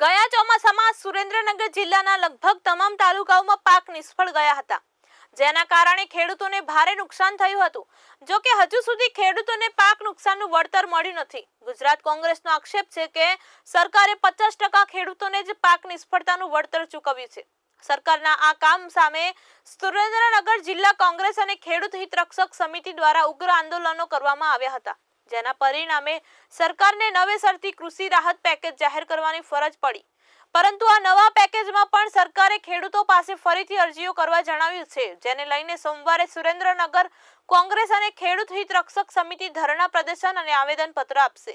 ગયા ચોમાસામાં સુરેન્દ્રનગર જિલ્લાના લગભગ તમામ તાલુકાઓમાં પાક નિષ્ફળ ગયા હતા, જેના કારણે ખેડૂતોને ભારે નુકસાન થયું હતું। જો કે હજુ સુધી ખેડૂતોને પાક નુકસાનનું વળતર મળ્યું નથી। ગુજરાત કોંગ્રેસનો આક્ષેપ છે કે સરકારે 50% ખેડૂતોને જ પાક નિષ્ફળતાનું વળતર ચૂકવ્યું છે। સરકારના આ કામ સામે સુરેન્દ્રનગર જિલ્લા કોંગ્રેસ અને ખેડૂત હિત રક્ષક સમિતિ દ્વારા ઉગ્ર આંદોલનો કરવામાં આવ્યા હતા, જેના પરિણામે સરકારને નવેસરથી કૃષિ રાહત પેકેજ જાહેર કરવાની ફરજ પડી। પરંતુ આ નવા પેકેજમાં પણ સરકારે ખેડૂતો પાસે ફરીથી અરજીઓ કરવા જણાવ્યું છે, જેને લઈને સોમવારે સુરેન્દ્રનગર કોંગ્રેસ અને ખેડૂત હિત રક્ષક સમિતિ ધરણા પ્રદર્શન અને આવેદનપત્ર આપશે।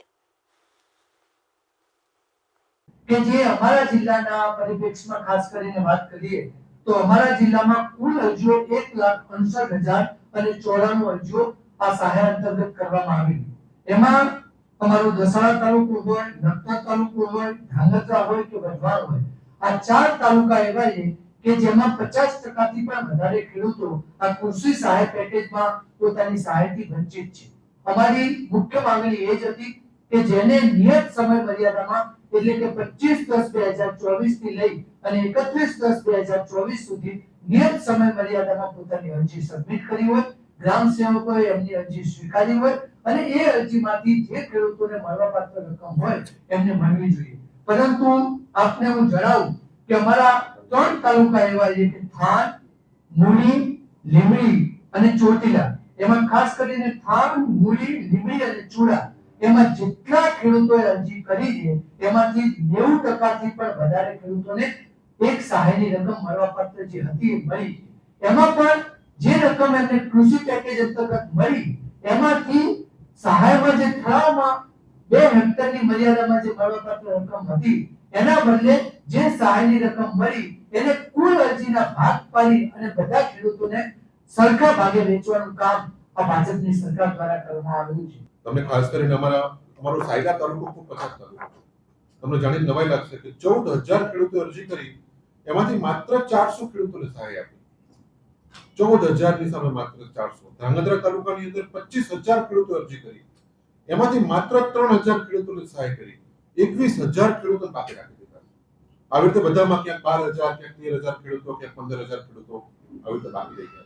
કે જે અમારા જિલ્લાના પરિપ્રેક્ષમાં ખાસ કરીને વાત કરીએ તો અમારા જિલ્લામાં કુલ અરજીઓ 1,59,094 અરજીઓ આ સહાય અંતર્ગત કરવામાં આવી। એમાં અમારો દસાડા તાલુકો હોય, નખત્રાણા તાલુકો હોય, ધાંગધ્રા હોય કે વઢવાણ હોય, આ ચાર તાલુકા એવા છે કે જેમાં 50% થી પણ વધારે ખેડૂતો આ કૃષિ સહાય પેકેજમાં પોતાની સહાયથી વંચિત છે। અમારી મુખ્ય માંગણી એ જ હતી કે જેને નિયત સમય મર્યાદામાં એટલે કે 25/10/2024 થી લઈ અને 31/10/2024 સુધી નિયત સમય મર્યાદામાં પોતાની અરજી સબમિટ કરી હોય, ગ્રામ સેવકોએ એમની અરજી સ્વીકારી હોય અને એ અરજીમાંથી જે ખેડૂતોને મળવાપાત્ર રકમ હોય એમને મળવી જોઈએ। પરંતુ આપને હું જણાવું કે અમારા 3 તાલુકા એવા છે કે થાન, મૂળી, લીંબડી અને ચોટીલા। એમાં ખાસ કરીને થાન, મૂળી, લીંબડી અને ચૂડા એમાં જેટલા ખેડૂતોએ અરજી કરી છે એમાંથી 90% થી પણ વધારે ખેડૂતોને એક સહાયની રકમ મળવાપાત્ર જે હતી એ મળી છે। એમાં પણ જે રકમ એમને કૃષિ પેકેજ અંતર્ગત મળી એમાંથી સહાયમાં જે ઠરાવમાં 2 હેક્ટરની મર્યાદામાં જે મળવાપાત્ર રકમ હતી એના બદલે જે સહાયની રકમ મળી એને કુલ અરજીના ભાગ પાડી અને બધા ખેડૂતોને સરખા ભાગે વેચવાનું કામ આ ભાજપની સરકાર દ્વારા કરવામાં આવ્યું છે। તમને ખાસ કરીને અમારો સાયલા તાલુકો ખૂબ પછાત તાલુકો છે। તમને જાણીને નવાઈ લાગશે કે 14,000 ખેડૂતો અરજી કરી, એમાંથી માત્ર 400 ખેડૂતોને સહાય આપી। 14,000 ની સામે માત્ર 400। ધાંગધ્રા તાલુકાની અંદર 25,000 ખેડૂતો અરજી કરી, એમાંથી માત્ર 3,000 ખેડૂતોને સહાય કરી, 21,000 ખેડૂતો બાકી રાખી દીધા। આવી રીતે બધામાં ક્યાંક 12,000, ક્યાંક 13,000 ખેડૂતો, ક્યાંક 15,000 ખેડૂતો આવી રીતે બાકી રહી ગયા।